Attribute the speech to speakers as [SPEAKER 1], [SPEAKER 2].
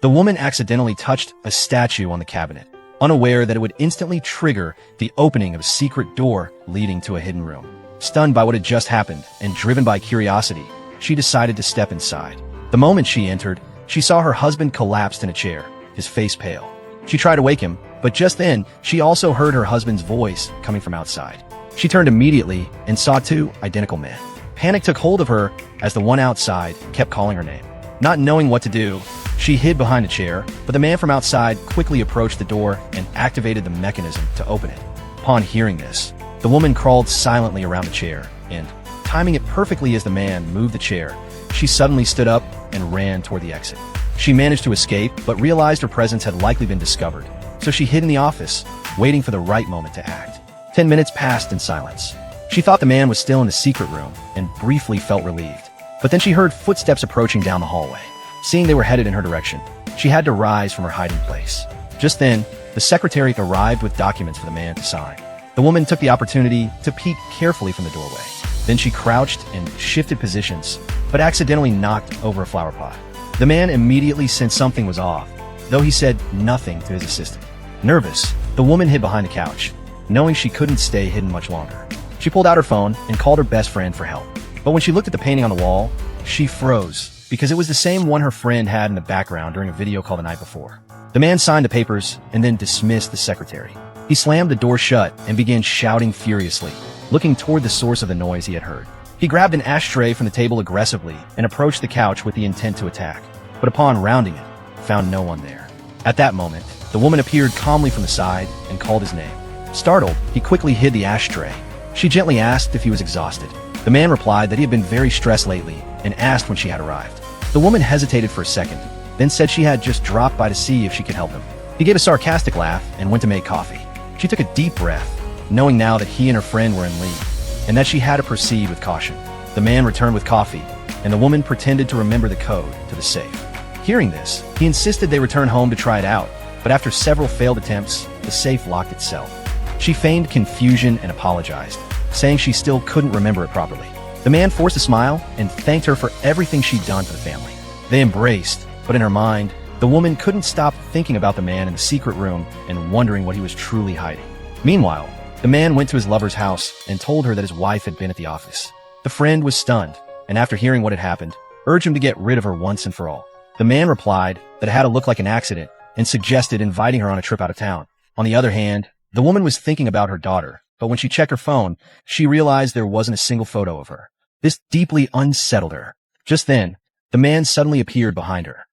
[SPEAKER 1] The woman accidentally touched a statue on the cabinet, unaware that it would instantly trigger the opening of a secret door leading to a hidden room. Stunned by what had just happened and driven by curiosity, she decided to step inside. The moment she entered, she saw her husband collapsed in a chair, his face pale. She tried to wake him, but just then, she also heard her husband's voice coming from outside. She turned immediately and saw two identical men. Panic took hold of her as the one outside kept calling her name. Not knowing what to do, she hid behind a chair, but the man from outside quickly approached the door and activated the mechanism to open it. Upon hearing this, the woman crawled silently around the chair, and, timing it perfectly as the man moved the chair, she suddenly stood up and ran toward the exit. She managed to escape, but realized her presence had likely been discovered, so she hid in the office, waiting for the right moment to act. 10 minutes passed in silence. She thought the man was still in the secret room and briefly felt relieved. But then she heard footsteps approaching down the hallway. Seeing they were headed in her direction, she had to rise from her hiding place. Just then, the secretary arrived with documents for the man to sign. The woman took the opportunity to peek carefully from the doorway. Then she crouched and shifted positions, but accidentally knocked over a flower pot. The man immediately sensed something was off, though he said nothing to his assistant. Nervous, the woman hid behind the couch, knowing she couldn't stay hidden much longer. She pulled out her phone and called her best friend for help. But when she looked at the painting on the wall, she froze, because it was the same one her friend had in the background during a video call the night before. The man signed the papers and then dismissed the secretary. He slammed the door shut and began shouting furiously, looking toward the source of the noise he had heard. He grabbed an ashtray from the table aggressively and approached the couch with the intent to attack, but upon rounding it, found no one there. At that moment, the woman appeared calmly from the side and called his name. Startled, he quickly hid the ashtray. She gently asked if he was exhausted. The man replied that he had been very stressed lately and asked when she had arrived. The woman hesitated for a second, then said she had just dropped by to see if she could help him. He gave a sarcastic laugh and went to make coffee. She took a deep breath, knowing now that he and her friend were in league, and that she had to proceed with caution. The man returned with coffee, and the woman pretended to remember the code to the safe. Hearing this, he insisted they return home to try it out, but after several failed attempts, the safe locked itself. She feigned confusion and apologized, saying she still couldn't remember it properly. The man forced a smile and thanked her for everything she'd done for the family. They embraced, but in her mind, the woman couldn't stop thinking about the man in the secret room and wondering what he was truly hiding. Meanwhile, the man went to his lover's house and told her that his wife had been at the office. The friend was stunned, and after hearing what had happened, urged him to get rid of her once and for all. The man replied that it had to look like an accident and suggested inviting her on a trip out of town. On the other hand, the woman was thinking about her daughter, but when she checked her phone, she realized there wasn't a single photo of her. This deeply unsettled her. Just then, the man suddenly appeared behind her.